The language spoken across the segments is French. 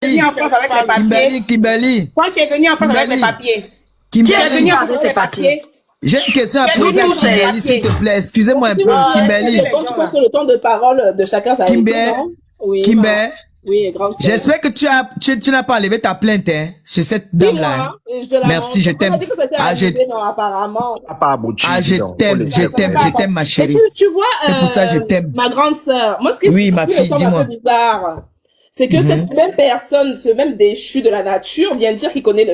venu en France avec les papiers. Kimberly. Quand tu es venu en France avec les papiers. Qui est venu avec ses papiers? J'ai une question à poser à Kimberly, s'il te plaît. Excusez-moi un peu, Kimberly. Je pense que le temps de parole de chacun, ça a été, non? Oui. Kimber. Oui, grande sœur. J'espère que tu n'as pas enlevé ta plainte, hein, chez cette dame-là. Hein. Merci, je t'aime. Ah, apparemment. Je t'aime, ma chérie. Tu vois, c'est pour ça que je t'aime. Ma grande sœur. Moi, ce qui oui, ma fille, dis-moi. C'est que cette même personne, ce même déchu de la nature, vient dire qu'il connaît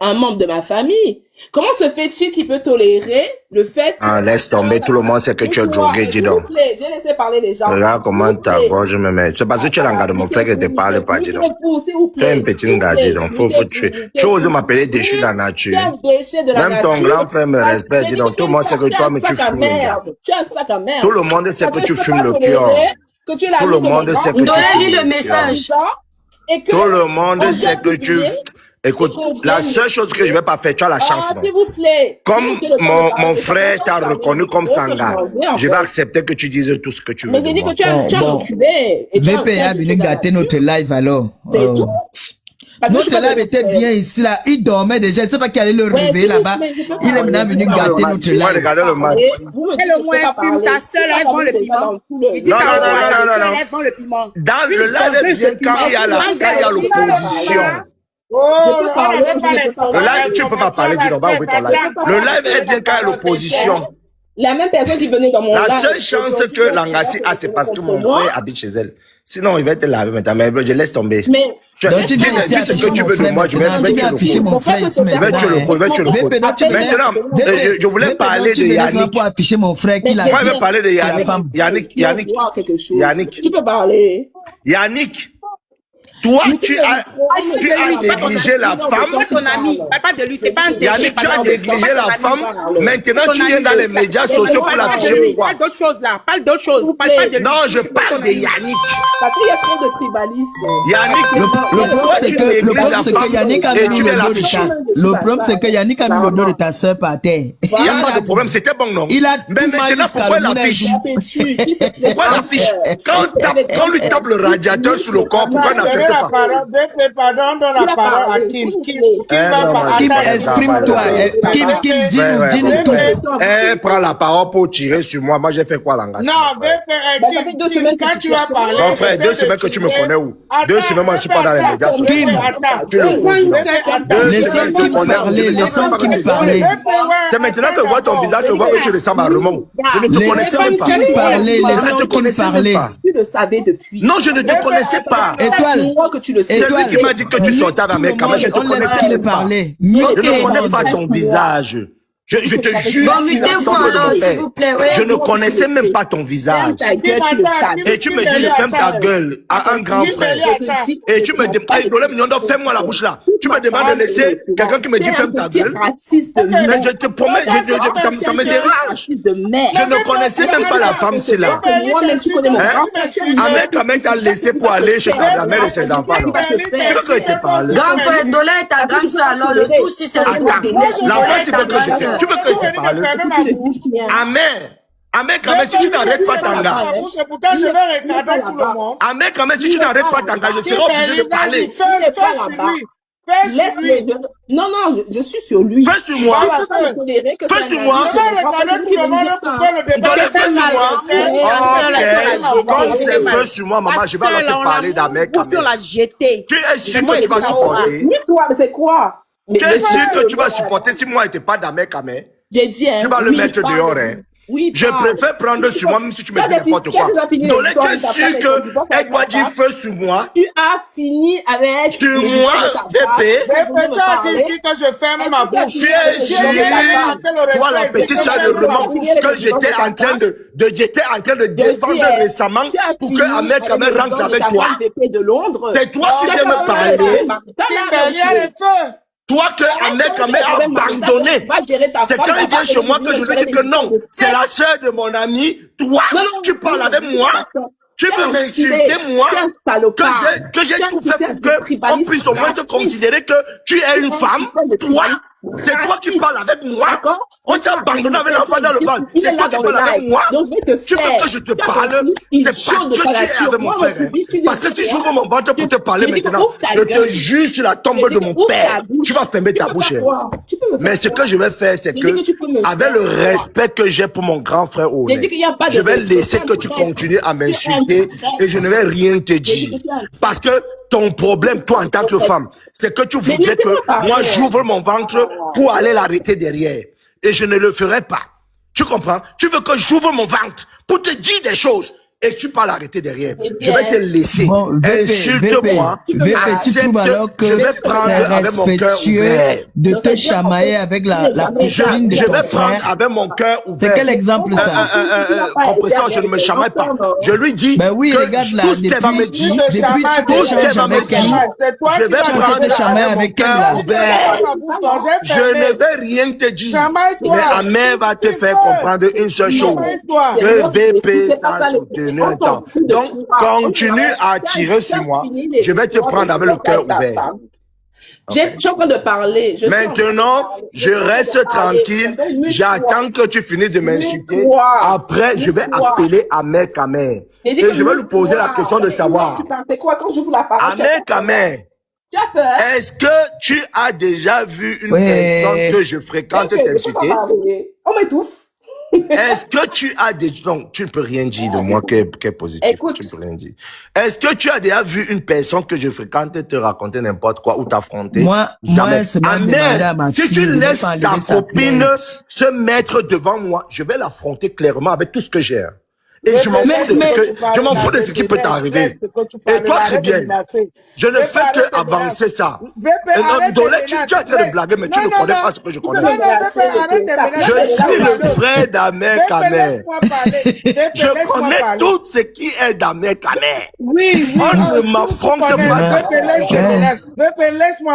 un membre de ma famille. Comment se fait-il qu'il peut tolérer le fait que... Ah, laisse tomber, tout le monde sait que tu es drogué, dis donc. J'ai laissé parler les gens. Regarde comment ta voix, je me mets. C'est parce que tu es l'engagement de mon frère que tu ne parles pas, dis donc. Tu es un petit gars, dis donc. Faut tuer. Tu oses m'appeler déchu de la nature. Même ton grand frère me respecte, dis donc. Tout le monde sait que toi, mais tu fumes. Tu as un sac à merde. Tout le monde sait que tu fumes le cœur. Tout le monde sait que tu fumes le message. Tout le monde sait que tu... Écoute, la seule chose que je vais pas faire, tu as la chance, non? S'il vous plaît. Comme mon frère t'a reconnu comme Sanga, je vais accepter que tu dises tout ce que tu veux. Mais j'ai dit que tu as reculé. VP a venu gâter notre live alors. Notre live était bien ici là. Il dormait déjà. Je ne sais pas qui allait le réveiller là-bas. Il est maintenant venu gâter notre live. Regardez le match. C'est le moins fume. Ta seule, elle vend le piment. Il dit ça non. Elle vend le piment. Dans le live, bien quand il y a l'opposition. Le live, tu ne peux pas parler, dis donc, va ouvrir ton live. Le live est bien quand il y a l'opposition. La même personne qui venait dans mon live. La seule chance que Langassi a, c'est parce que mon frère habite chez elle. Sinon, il va te laver maintenant, mais je laisse tomber. Mais, tu dis ce que tu veux de moi, je vais afficher mon frère ici maintenant. Maintenant, je voulais parler de Yannick. Pour afficher mon frère qui l'a. Moi, je vais parler de Yannick. Tu peux parler. Yannick. Toi, tu as négligé la femme. C'est ton ami. Parle pas de lui, c'est pas un déchet. Yannick, tu as négligé la femme. Maintenant, tu viens dans les médias sociaux pour l'afficher. Pourquoi? Parle d'autre chose là. Parle d'autre chose. Parle pas de lui. Non, je parle de Yannick. Parce qu'il y a trop de tribalistes. Yannick, le problème, c'est que Yannick a mis le dos de ta. Le problème, c'est que Yannick a mis le dos de ta soeur par terre. Il n'y a pas de problème, c'était bon, non? Il a mais maintenant, pourquoi il affiche? Pourquoi il affiche? Quand on lui tape le radiateur sur le corps, pourquoi il n'accepte pas? Pardon, donne la parole à Kim. Kim, exprime-toi. Kim, dis-nous tout. Elle prend la parole pour tirer sur moi. Moi, j'ai fait quoi, Langassi? Non, Kim, quand tu vas parler... Non, frère, 2 semaines que tu me connais où? 2 semaines, moi, je ne suis pas dans les médias. Kim, laissons Kim parler, laissons Kim parler. C'est maintenant que je vois ton visage, je vois que tu ressembles à Raymond. Je ne te connaissais même pas. Laissons Kim parler, laissons Kim parler. Tu le savais depuis. Non, je ne te connaissais pas. Étoile. Tu le sais. C'est lui qui m'a dit que tu sortais avec mec, mais je ne te connaissais pas. Je ne connais pas ton visage. Je te jure. Bon, mutez-vous alors, s'il vous plaît. Je ne connaissais même pas ton visage. Et tu me dis, ferme ta gueule à un grand frère. Et tu me dis, fais-moi la bouche là. Tu me demandes de laisser quelqu'un qui me dit, ferme ta gueule. Mais je te promets, ça me dérange. Je ne connaissais même pas la femme, c'est là. Un mec a laissé pour aller chez sa mère et ses enfants. Tu veux que je te parle? Grand frère, Dola est ta grande soeur, alors le tout, si c'est le coup de l'enfant, c'est que je sais. Tu veux que je te parle? Amen. Amen, quand même, si tu n'arrêtes pas Tanga. Pourtant, je vais regarder tout le monde. Amen, quand même, si tu n'arrêtes pas Tanga, je serai obligé de parler. Non, je suis sur lui. Fais sur moi. Fais sur moi. Je vais regarder tout le monde pour que le débat se fasse. Fais sur moi, maman, je vais alors te parler d'Amen quand même. Pour la jeter. Tu es sûr que tu vas supporter? Mais toi, mais c'est quoi? Tu es sûr que tu vas supporter si moi, je n'étais pas d'Amen quand même? J'ai dit, tu vas le mettre dehors, hein? Oui, je préfère prendre sur moi, même si tu me dis n'importe quoi. Donc, tu es sûr qu'elle doit dire feu sur moi? Tu as fini avec... Sur moi, bébé? Tu as dit que je ferme ma bouche. Tu es sûr? Toi, la petite soeur de Roman, que j'étais en train de défendre récemment pour que Ahmed Kamer rentre avec toi. C'est toi qui viens me parler. Il y a le feu. Toi que Ahmed Kamer a abandonné. C'est quand il vient chez moi que je lui dis que non, c'est la sœur de mon ami. Toi, tu parles avec moi. Tu veux m'insulter, moi, que j'ai tout fait pour qu'on puisse au moins te considérer que tu es une femme. Toi, C'est toi qui parles avec moi. On t'a abandonné avec l'enfant dans le ventre. Il est C'est là toi dans qui le parles avec live. moi. Donc, je vais te Tu veux faire. que je te parle? C'est parce que tu es avec mon frère. Parce que si j'ouvre mon ventre pour te parler maintenant, je te jure sur la tombe de mon père, tu vas fermer ta bouche. Mais ce que je vais faire, c'est que, avec le respect que j'ai pour mon grand frère Olé, je vais laisser que tu continues à m'insulter et je ne vais rien te dire. Parce que ton problème, toi, en tant que femme, c'est que tu voudrais que moi, j'ouvre mon ventre pour aller l'arrêter derrière. Et je ne le ferai pas. Tu comprends? Tu veux que j'ouvre mon ventre pour te dire des choses et tu parles arrêter derrière. Je vais te laisser. Bon, Insulte-moi. tu trouves alors que je vais prendre c'est avec mon cœur respectueux ouvert. de te chamailler avec la copine de Je ton vais prendre frère? avec mon cœur ouvert. C'est quel exemple ça? Compresseur, je ne me chamaille pas. Je lui dis Ben oui, que regarde là, tout ce qu'elle va me dire, depuis tout ce qu'elle va me dire, je vais prendre chamailler avec mon cœur ouvert. Je ne vais rien te dire. Mais Amère va te faire comprendre une seule chose. Que VP t'a soutenu un temps. Donc, continue à tirer sur moi. Je vais te prendre avec le cœur ouvert. Je suis en train de parler. Maintenant, je reste tranquille. J'attends que tu finisses de m'insulter. Après, je vais appeler Ahmed Kamer. Et je vais lui poser la question de savoir. C'est quoi quand j'ouvre la parole? Ahmed Kamer, est-ce que tu as déjà vu une personne que je fréquente t'insulter? On m'étouffe. Est-ce que tu as déjà... Donc, tu ne peux rien dire de moi qui est positif. Écoute. Tu ne peux rien dire. Est-ce que tu as déjà vu une personne que je fréquente te raconter n'importe quoi ou t'affronter? Moi, elle se m'a demandé à ma si fille tu de laisses pas ta enlever sa copine plainte. se mettre devant moi, je vais l'affronter clairement avec tout ce que j'ai. Et je m'en fous de ce qui peut t'arriver. Et toi, très bien. Je ne fais que avancer ça. Dolé, tu es en train de blaguer, mais tu ne connais pas ce que je connais. Je suis le frère d'Ahmed Kamer. Je connais tout ce qui est d'Ahmed Kamer. Oui, on ne m'affronte pas.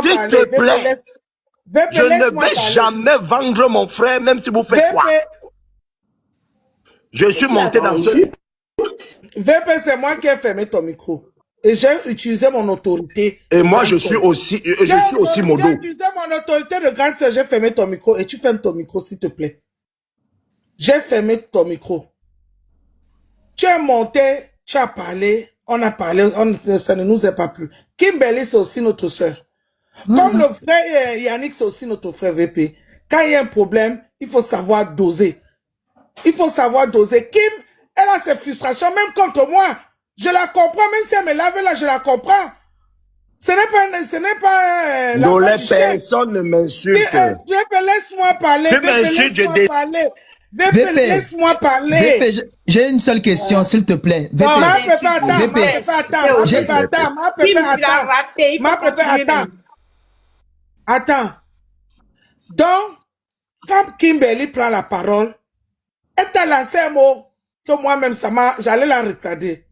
S'il te plaît, je ne vais jamais vendre mon frère, même si vous faites quoi. Je suis monté dans ce... VP, c'est moi qui ai fermé ton micro. Et j'ai utilisé mon autorité. Et moi, je suis aussi mon dos. J'ai utilisé mon autorité de grande sœur, j'ai fermé ton micro. Et tu fermes ton micro, s'il te plaît. J'ai fermé ton micro. Tu es monté, tu as parlé, on a parlé, ça ne nous est pas plu. Kimberly, c'est aussi notre sœur. Comme le frère Yannick, c'est aussi notre frère VP. Quand il y a un problème, il faut savoir doser. Il faut savoir doser. Kim, elle a ses frustrations, même contre moi. Je la comprends, même si elle me lave là, je la comprends. Ce n'est pas non, les personnes ne m'insultent. Laisse-moi parler. Tu m'insultes, je dis. VP, laisse-moi parler. VP, j'ai une seule question, s'il te plaît. VP, attends. Donc, quand Kimberly prend la parole, elle t'a lancé un mot que moi-même, j'allais la regarder.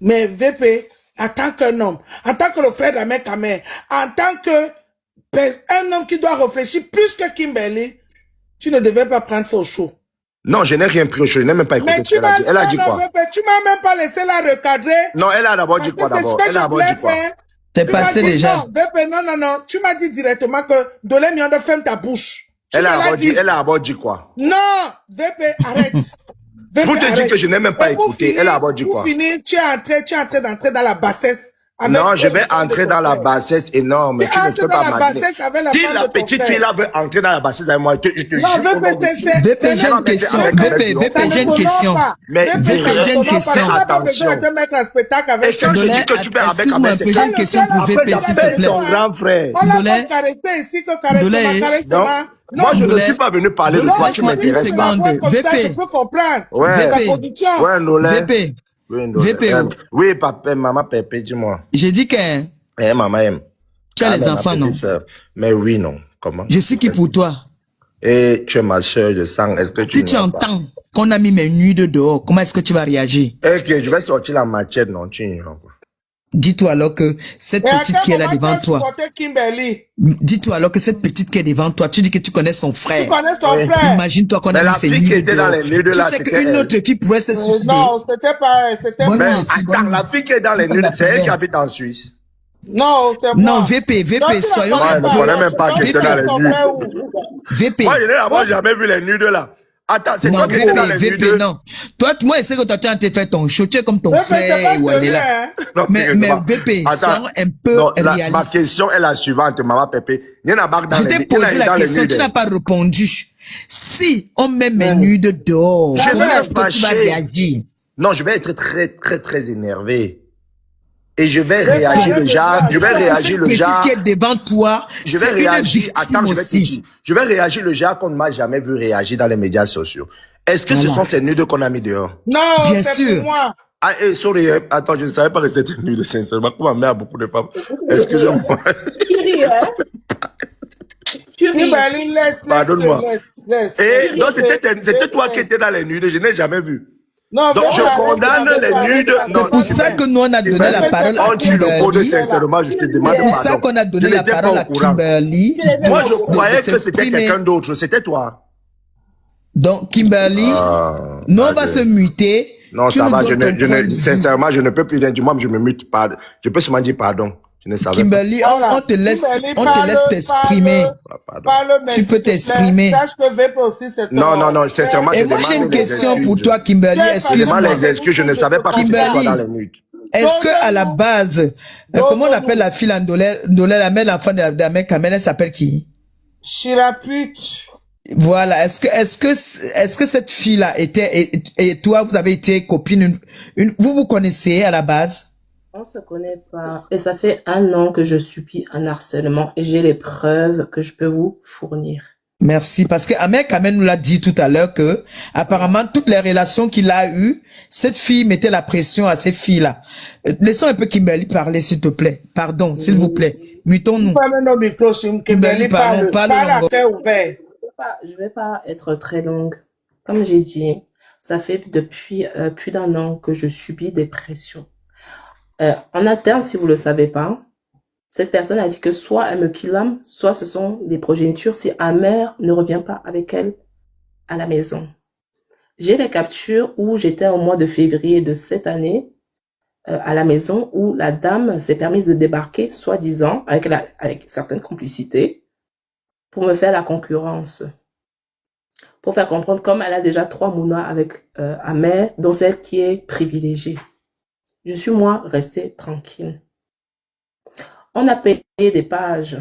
Mais VP, en tant qu'un homme, en tant que le frère d'Ahmed Kamer, en tant qu'un homme qui doit réfléchir plus que Kimberly, tu ne devais pas prendre son show. Non, je n'ai rien pris au show, je n'ai même pas écouté ce qu'elle a dit. Elle a dit quoi? Tu m'as même pas laissé la recadrer. Non, elle a d'abord dit quoi d'abord? Elle a d'abord dit quoi? C'est passé déjà. Non, tu m'as dit directement que Dolé Miondo ferme ta bouche. Elle a d'abord dit quoi? Non, VP, arrête. Pour te dire que je n'ai même pas écouté, elle a d'abord dit quoi? Pour finir, tu es en train d'entrer dans la bassesse. Non, je vais entrer dans la bassesse énorme. Tu ne peux pas m'amener. Si la petite fille là veut entrer dans la bassesse avec moi, je te jure. VP, j'ai une question. VP, j'ai une question. Mais VP, j'ai une question. Attention. Et quand je dis que tu peux avec Excuse-moi, j'ai une question pour VP, s'il te plaît. Ton grand frère. On l'a pas caressé ici que caressement. Moi, je ne suis pas venu parler de toi, tu m'intéresses pas. Je peux comprendre. Ouais. Sa position. Ouais, Nolé. VP. VPO. Oui, papa, maman, pépé, dis-moi. J'ai dit que... maman aime. Tu as les enfants, non? Mais oui, non. Comment? Je suis qui pour toi? Et tu es ma soeur de sang. Est-ce que tu... Si tu entends qu'on a mis mes nuits de dehors, comment est-ce que tu vas réagir? Ok, je vais sortir la machette, non, tu ignores quoi. Dis-toi alors que cette petite qui est là devant toi. Dis-toi alors que cette petite qui est devant toi, tu dis que tu connais son frère. Tu connais son frère. Imagine-toi qu'on a mis ses nuits de dehors. Tu sais qu'une autre fille pourrait se suicider. Non, c'était pas... Mais attends, la fille qui est dans les nudes, c'est elle qui habite en Suisse. Non, c'est moi. Non, VP, soyons Moi, je ne connais même pas que j'étais dans les nudes. VP. Moi, je n'ai d'abord jamais vu les nudes là. Attends, c'est toi qui étais dans les nudes. non. Toi, moi, je sais que toi, tu as fait ton show, tu es comme ton VP, frère. c'est pas sérieux, Non, mais VP, attends, soyons un peu réaliste. ma question est la suivante, maman Pépé. Je t'ai posé la question, tu n'as pas répondu. Si on met mes nudes dehors, comment est-ce que tu vas réagir? Non, je vais être très énervé. Et je vais réagir le genre, qui est devant toi, je vais réagir, attends, je vais réagir le genre qu'on ne m'a jamais vu réagir dans les médias sociaux. Est-ce que ce sont ces nudes qu'on a mis dehors? Non, bien sûr. Pour moi. Ah, sorry, attends, je ne savais pas que c'était nude, sincèrement. Comment mère beaucoup de femmes? Excusez-moi. Pardonne-moi. Et donc, c'était toi qui étais dans les nudes, je n'ai jamais vu. Non, donc je condamne les nudes. C'est pour ça que nous on a donné la parole à Kimberly. Sincèrement, je te demande pardon. C'est pour ça qu'on a donné la parole à Kimberly. Moi, je croyais que c'était quelqu'un d'autre. C'était toi. Donc, Kimberly, nous on va se muter. Non, ça va. Sincèrement, je ne peux plus dire du moins, je me mute pas. Je peux seulement dire pardon. Je ne savais Kimberly, pas. on te laisse t'exprimer. Tu peux t'exprimer. Non, sincèrement. Et moi, j'ai une question pour toi, Kimberly. Excuse-moi. Les excuses, je ne savais pas que c'était toi dans les nudes. Est-ce que à la base, comment on appelle la fille Ndolé, la mère, l'enfant de la mère Kamel, elle s'appelle qui? Shiraput. Voilà. Est-ce que cette fille-là était, et toi, vous avez été copine, vous vous connaissez à la base? On se connaît pas. Et ça fait 1 an que je subis un harcèlement et j'ai les preuves que je peux vous fournir. Merci. Parce que Ahmed Kamel nous l'a dit tout à l'heure que, apparemment, toutes les relations qu'il a eues, cette fille mettait la pression à ces filles-là. Laissons un peu Kimberly parler, s'il te plaît. Pardon, s'il vous plaît. Mutons-nous. Kimberly, parle à cœur ouvert. Je vais pas être très longue. Comme j'ai dit, ça fait depuis plus d'1 an que je subis des pressions. En interne, si vous le savez pas, cette personne a dit que soit elle me killame, soit ce sont des progénitures si ma mère ne revient pas avec elle à la maison. J'ai les captures où j'étais au mois de février de cette année à la maison où la dame s'est permise de débarquer, soi-disant, avec certaines complicités, pour me faire la concurrence. Pour faire comprendre, comme elle a déjà 3 mounas avec ma mère, dont celle qui est privilégiée. Je suis, moi, restée tranquille. On a payé des pages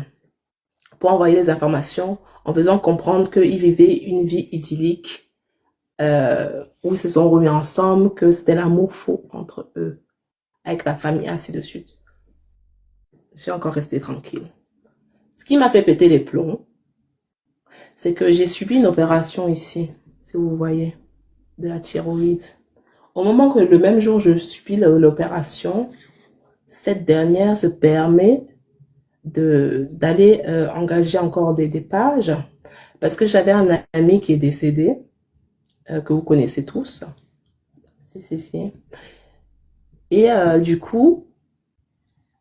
pour envoyer des informations en faisant comprendre qu'ils vivaient une vie idyllique, où ils se sont remis ensemble, que c'était l'amour faux entre eux, avec la famille, ainsi de suite. Je suis encore restée tranquille. Ce qui m'a fait péter les plombs, c'est que j'ai subi une opération ici, si vous voyez, de la thyroïde. Au moment que le même jour je subis l'opération, cette dernière se permet d'aller engager encore des pages parce que j'avais un ami qui est décédé, que vous connaissez tous. Si. Et du coup,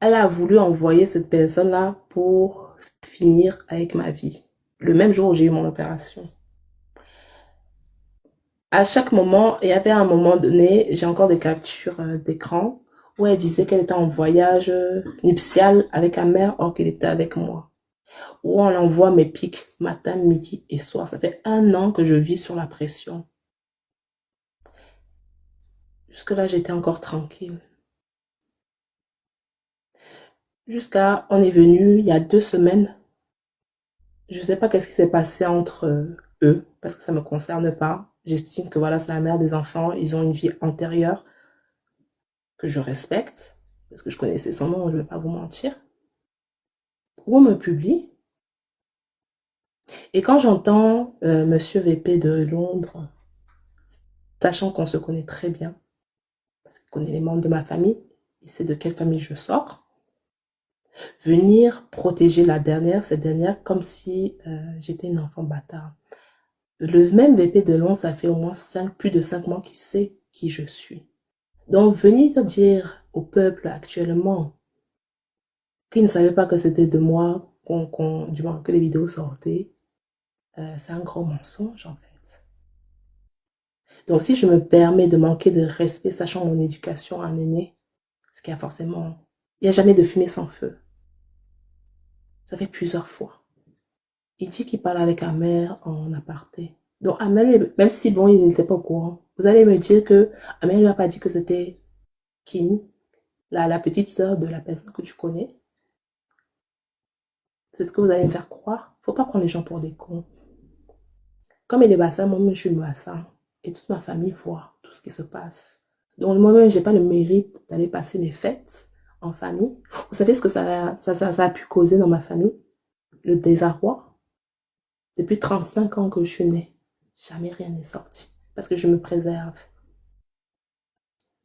elle a voulu envoyer cette personne-là pour finir avec ma vie. Le même jour où j'ai eu mon opération. À chaque moment, il y avait un moment donné, j'ai encore des captures d'écran où elle disait qu'elle était en voyage nuptial avec sa mère, or qu'elle était avec moi. Où on envoie mes pics matin, midi et soir. Ça fait 1 an que je vis sur la pression. Jusque-là, j'étais encore tranquille. Jusqu'à, on est venu il y a 2 semaines. Je ne sais pas qu'est-ce qui s'est passé entre eux, parce que ça ne me concerne pas. J'estime que voilà, c'est la mère des enfants, ils ont une vie antérieure que je respecte, parce que je connaissais son nom, je ne vais pas vous mentir. Où on me publie. Et quand j'entends Monsieur VP de Londres, sachant qu'on se connaît très bien, parce qu'il connaît les membres de ma famille, il sait de quelle famille je sors, venir protéger cette dernière, comme si j'étais une enfant bâtard. Le même VP de Londres, ça fait au moins plus de 5 mois qu'il sait qui je suis. Donc, venir dire au peuple actuellement qu'il ne savait pas que c'était de moi, du moins que les vidéos sortaient, c'est un gros mensonge en fait. Donc, si je me permets de manquer de respect, sachant mon éducation à un aîné, ce qui a forcément Il n'y a jamais de fumée sans feu. Ça fait plusieurs fois. Il dit qu'il parle avec Amère en aparté. Donc, Amère, même si bon, il n'était pas au courant, vous allez me dire que Amère ne lui a pas dit que c'était Kim, la petite sœur de la personne que tu connais. C'est ce que vous allez me faire croire. Faut pas prendre les gens pour des cons. Comme il est bassin, moi-même, je suis bassin. Et toute ma famille voit tout ce qui se passe. Donc, moi-même, j'ai pas le mérite d'aller passer mes fêtes en famille. Vous savez ce que ça a pu causer dans ma famille? Le désarroi. Depuis 35 ans que je suis née, jamais rien n'est sorti. Parce que je me préserve.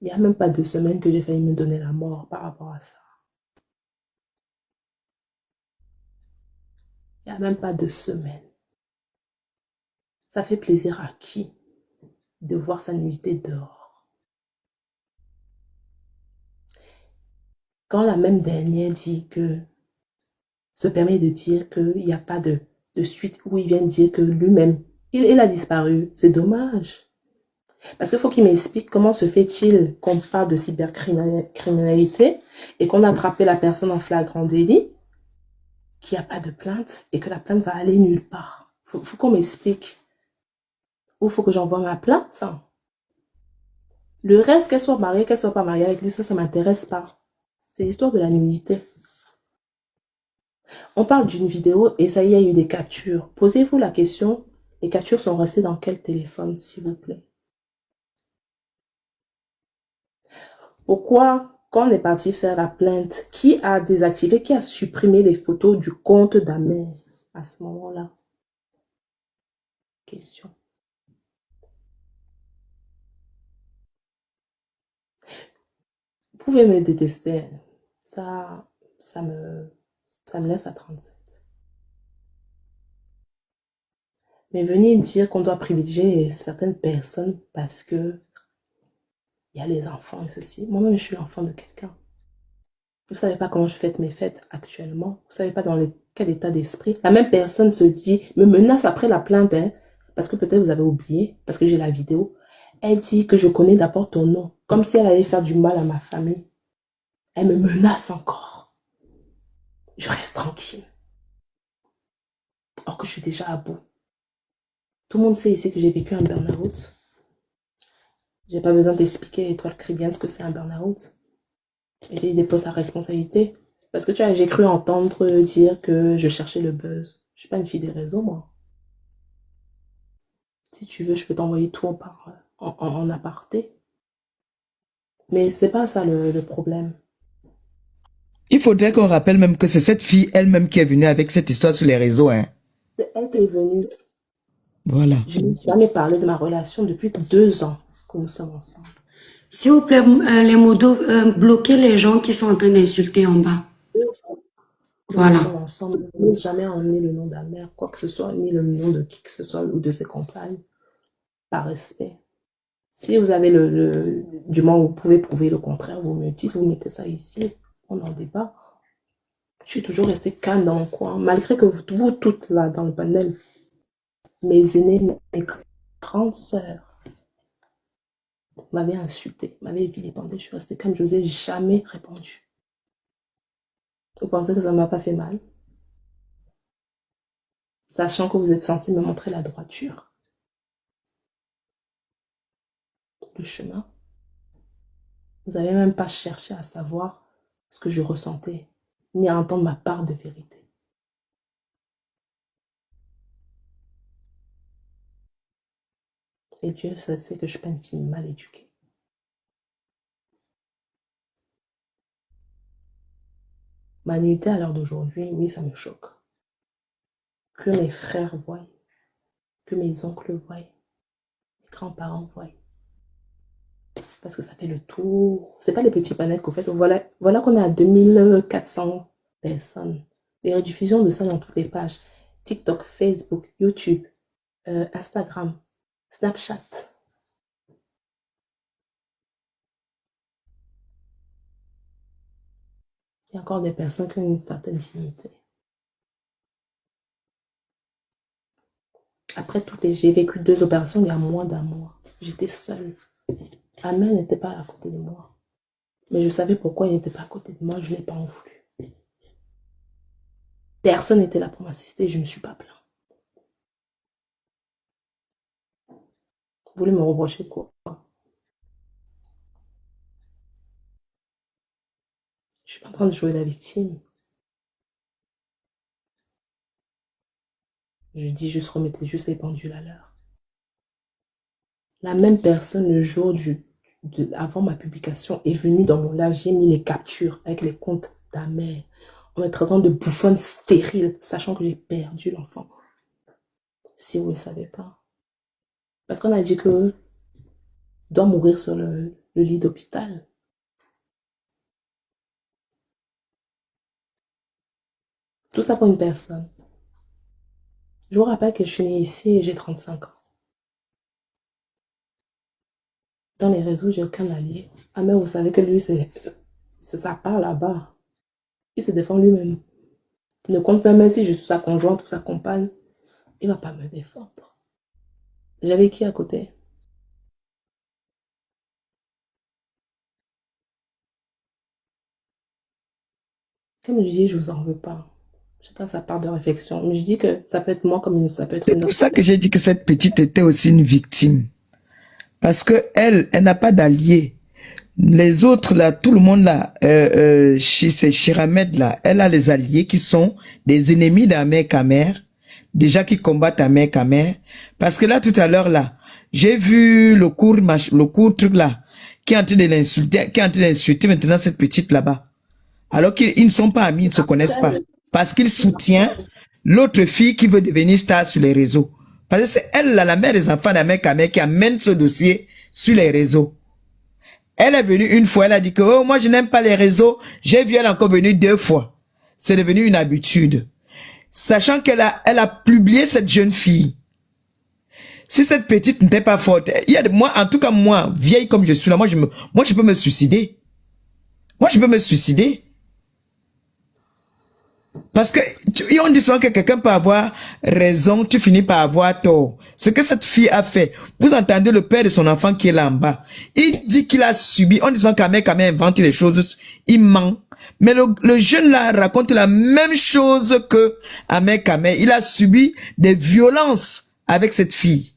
Il n'y a même pas 2 semaines que j'ai failli me donner la mort par rapport à ça. Il n'y a même pas 2 semaines. Ça fait plaisir à qui de voir sa nuitée dehors? Quand la même dernière dit que, se permet de dire qu'il n'y a pas de suite, où il vient de dire que lui-même, il a disparu, c'est dommage. Parce qu'il faut qu'il m'explique comment se fait-il qu'on parle de cybercriminalité et qu'on a attrapé la personne en flagrant délit, qu'il n'y a pas de plainte et que la plainte va aller nulle part. Faut qu'on m'explique. Ou faut que j'envoie ma plainte. Le reste, qu'elle soit mariée, qu'elle soit pas mariée avec lui, ça m'intéresse pas. C'est l'histoire de la nudité. On parle d'une vidéo et ça y est, il y a eu des captures. Posez-vous la question, les captures sont restées dans quel téléphone, s'il vous plaît? Pourquoi, quand on est parti faire la plainte, qui a désactivé, qui a supprimé les photos du compte d'Amère à ce moment-là? Question. Vous pouvez me détester. Ça me laisse à 37. Mais venir dire qu'on doit privilégier certaines personnes parce que il y a les enfants et ceci. Moi-même, je suis l'enfant de quelqu'un. Vous savez pas comment je fête mes fêtes actuellement. Vous savez pas dans quel état d'esprit. La même personne se dit, me menace après la plainte, hein, parce que peut-être vous avez oublié, parce que j'ai la vidéo. Elle dit que je connais d'abord ton nom, comme si elle allait faire du mal à ma famille. Elle me menace encore. Je reste tranquille. Or que je suis déjà à bout. Tout le monde sait ici que j'ai vécu un burn-out. J'ai pas besoin d'expliquer Étoile Caribbean ce que c'est un burn-out. Et j'ai des postes à responsabilité. Parce que tu vois, j'ai cru entendre dire que je cherchais le buzz. Je suis pas une fille des réseaux, moi. Si tu veux, je peux t'envoyer tout en aparté. Mais c'est pas ça le problème. Il faudrait qu'on rappelle même que c'est cette fille elle-même qui est venue avec cette histoire sur les réseaux. Hein. C'est elle qui est venue. Voilà. Je n'ai jamais parlé de ma relation depuis 2 ans que nous sommes ensemble. S'il vous plaît, les modos, bloquez les gens qui sont en train d'insulter en bas. Voilà. Nous sommes ensemble. Je n'ai jamais emmené le nom d'Amère, quoi que ce soit, ni le nom de qui que ce soit ou de ses compagnes. Par respect. Si vous avez du moins vous pouvez prouver le contraire, vous me dites, vous mettez ça ici, on en débat. Je suis toujours restée calme dans mon coin, malgré que vous toutes là dans le panel, mes aînés, mes grandes sœurs m'avaient insulté, m'avaient vilipendé, je suis restée calme, je vous ai jamais répondu. Vous pensez que ça ne m'a pas fait mal? Sachant que vous êtes censé me montrer la droiture. Le chemin. Vous n'avez même pas cherché à savoir ce que je ressentais, ni à entendre ma part de vérité. Et Dieu sait que je suis pas une fille mal éduquée. Ma nullité à l'heure d'aujourd'hui, oui, ça me choque. Que mes frères voient, que mes oncles voient, mes grands-parents voient. Parce que ça fait le tour. C'est pas les petits panels qu'on fait. Voilà qu'on est à 2400 personnes. Les rediffusions de ça dans toutes les pages. TikTok, Facebook, YouTube, Instagram, Snapchat. Il y a encore des personnes qui ont une certaine dignité. Après j'ai vécu 2 opérations il y a moins d'1 mois. J'étais seule. Amel n'était pas à côté de moi. Mais je savais pourquoi il n'était pas à côté de moi, je n'ai pas en voulu. Personne n'était là pour m'assister, je ne me suis pas plaint. Vous voulez me reprocher quoi? Je suis pas en train de jouer la victime. Je dis juste, remettez juste les pendules à l'heure. La même personne, le jour avant ma publication, est venue dans mon live, j'ai mis les captures avec les comptes d'Amer, en me traitant de bouffonne stérile, sachant que j'ai perdu l'enfant. Si vous ne le savez pas. Parce qu'on a dit que doit mourir sur le lit d'hôpital. Tout ça pour une personne. Je vous rappelle que je suis née ici et j'ai 35 ans. Dans les réseaux, j'ai aucun allié. Ah mais vous savez que lui, c'est sa part là-bas. Il se défend lui-même. Il ne compte pas même si je suis sa conjointe ou sa compagne. Il ne va pas me défendre. J'avais qui à côté? Comme je dis, je vous en veux pas. Chacun sa part de réflexion. Mais je dis que ça peut être moi comme ça peut être C'est une pour autre ça que j'ai dit que cette petite était aussi une victime. Parce que elle n'a pas d'allié. Les autres là, tout le monde là, c'est Chiramed là, elle a les alliés qui sont des ennemis d'Ahmed Kamer, déjà qui combattent Ahmed Kamer. Parce que là tout à l'heure là, j'ai vu le cours truc là, qui est en train de l'insulter, qui est en train d'insulter maintenant cette petite là-bas. Alors qu'ils ne sont pas amis, ils ne se connaissent pas. Parce qu'il soutient l'autre fille qui veut devenir star sur les réseaux. Parce que c'est elle, là, la mère des enfants d'Ahmed Kamer, qui amène ce dossier sur les réseaux. Elle est venue une fois, elle a dit que oh, moi je n'aime pas les réseaux. J'ai vu elle encore venue 2 fois. C'est devenu une habitude. Sachant qu'elle a publié cette jeune fille. Si cette petite n'était pas forte, il y a moi, en tout cas moi, vieille comme je suis là, moi je peux me suicider. Moi je peux me suicider. Parce que, on dit souvent que quelqu'un peut avoir raison, tu finis par avoir tort. Ce que cette fille a fait, vous entendez le père de son enfant qui est là en bas. Il dit qu'il a subi, on dit souvent qu'Ahmed Kamer invente les choses, il ment. Mais le jeune là raconte la même chose que Ahmed Kamer. Il a subi des violences avec cette fille.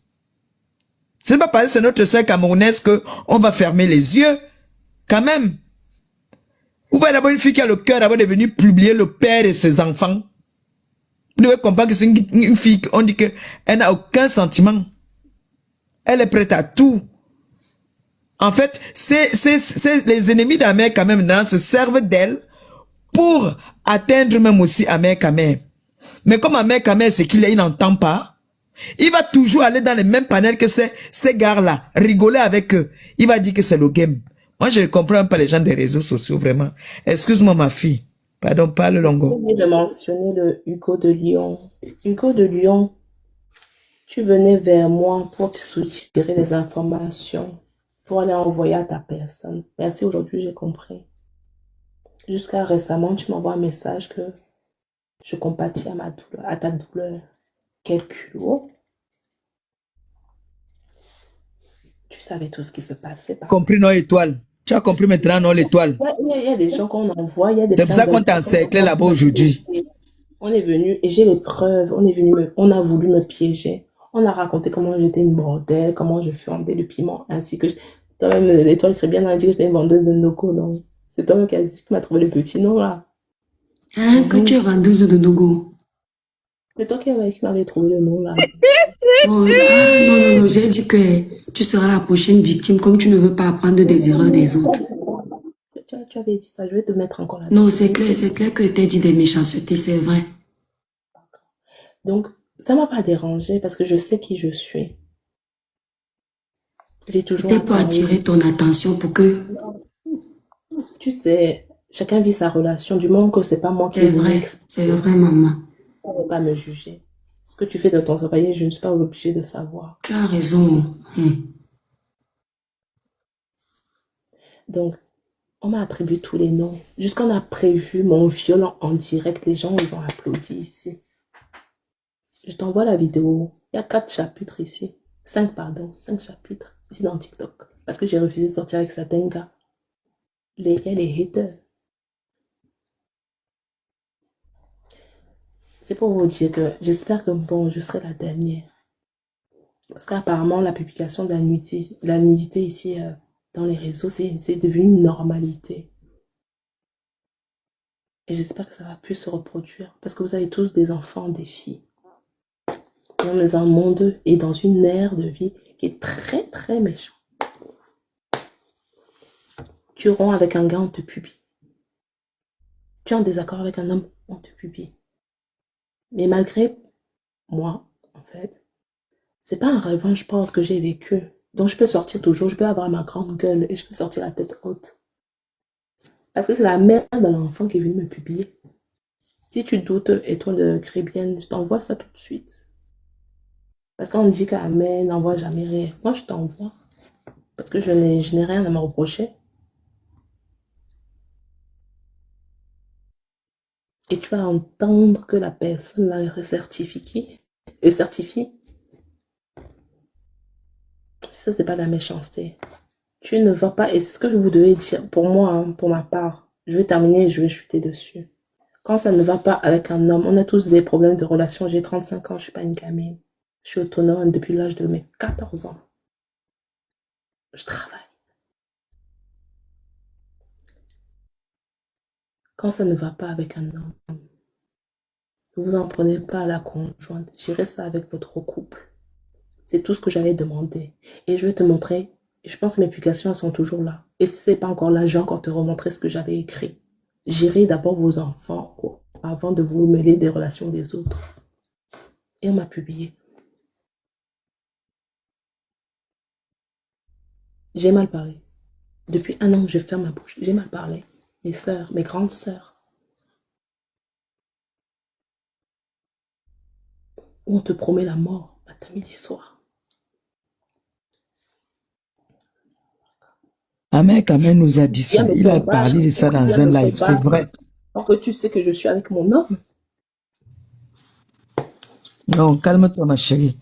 C'est pas parce que c'est notre soeur camerounaise que on va fermer les yeux. Quand même. Vous voyez d'abord une fille qui a le cœur d'abord de venir publier le père de ses enfants. Vous devez comprendre que c'est une fille, on dit qu'elle n'a aucun sentiment. Elle est prête à tout. En fait, les ennemis d'Ahmed Kamer maintenant se servent d'elle pour atteindre même aussi Ahmed Kamer. Mais comme Ahmed Kamer, c'est qu'il n'entend pas, il va toujours aller dans les mêmes panels que ces gars-là, rigoler avec eux. Il va dire que c'est le game. Moi, je ne comprends pas les gens des réseaux sociaux, vraiment. Excuse-moi, ma fille. Pardon, parle Longo. J'ai oublié de mentionner le Hugo de Lyon. Hugo de Lyon, tu venais vers moi pour te suggérer des informations, pour aller envoyer à ta personne. Merci, aujourd'hui, j'ai compris. Jusqu'à récemment, tu m'envoies un message que je compatis à ta douleur. Quel culot. Tu savais tout ce qui se passait. Compris nos étoiles. Tu as compris maintenant non l'étoile. Il y a des gens qu'on envoie. C'est pour ça qu'on t'a encerclé là-bas aujourd'hui. On est venu et j'ai les preuves. On a voulu me piéger. On a raconté comment j'étais une bordelle, comment je fendais le piment, ainsi que toi-même l'étoile très bien a dit que j'étais une vendeuse de Noko, non? C'est toi-même qui m'as trouvé le petit nom là. Hein, que tu es vendeuse de Nogo. C'est toi qui m'avais trouvé le nom là. Oh, ah, non, j'ai dit que tu seras la prochaine victime comme tu ne veux pas apprendre des erreurs des autres. Tu avais dit ça, je vais te mettre encore là. Non, c'est clair que tu as dit des méchancetés, c'est vrai. Donc, ça m'a pas dérangé parce que je sais qui je suis. J'ai toujours... C'était pour attirer ton attention pour que... Tu sais, chacun vit sa relation du moment que c'est pas moi qui... C'est vrai, maman. On ne va pas me juger. Ce que tu fais de ton travail, je ne suis pas obligée de savoir. Tu as raison. Donc, on m'a attribué tous les noms. Jusqu'on a prévu mon viol en direct. Les gens, ils ont applaudi ici. Je t'envoie la vidéo. Il y a 4 chapitres ici. 5 chapitres. Ici dans TikTok. Parce que j'ai refusé de sortir avec certains gars. il y a les haters. C'est pour vous dire que j'espère que bon, je serai la dernière. Parce qu'apparemment, la publication de la nudité ici dans les réseaux, c'est devenu une normalité. Et j'espère que ça va plus se reproduire. Parce que vous avez tous des enfants, des filles. Et on est dans un monde et dans une ère de vie qui est très, très méchant. Tu romps avec un gars, on te publie. Tu es en désaccord avec un homme, on te publie. Mais malgré moi, en fait, c'est pas un revenge porn que j'ai vécu. Donc je peux sortir toujours, je peux avoir ma grande gueule et je peux sortir la tête haute. Parce que c'est la mère de l'enfant qui est venue me publier. Si tu doutes, étoile de Crébienne, je t'envoie ça tout de suite. Parce qu'on dit qu'Amen n'envoie jamais rien. Moi, je t'envoie. Parce que je n'ai rien à me reprocher. Et tu vas entendre que la personne l'a certifié. Et certifie. Ça, c'est pas de la méchanceté. Tu ne vas pas, et c'est ce que vous devez dire, pour moi, hein, pour ma part, je vais terminer et je vais chuter dessus. Quand ça ne va pas avec un homme, on a tous des problèmes de relation. J'ai 35 ans, je suis pas une gamine. Je suis autonome depuis l'âge de mes 14 ans. Je travaille. Quand ça ne va pas avec un homme, ne vous en prenez pas à la conjointe. Gérez ça avec votre couple. C'est tout ce que j'avais demandé. Et je vais te montrer. Je pense que mes publications elles sont toujours là. Et si ce n'est pas encore là, j'ai encore te remontrer ce que j'avais écrit. Gérez d'abord vos enfants avant de vous mêler des relations des autres. Et on m'a publié. J'ai mal parlé. Depuis un an que je ferme ma bouche, j'ai mal parlé. Mes sœurs, mes grandes sœurs. Où on te promet la mort, matin, midi, soir. Un mec, Amen nous a dit ça. Il a parlé de ça dans un live. C'est vrai. Alors que tu sais que je suis avec mon homme. Non, calme-toi, ma chérie.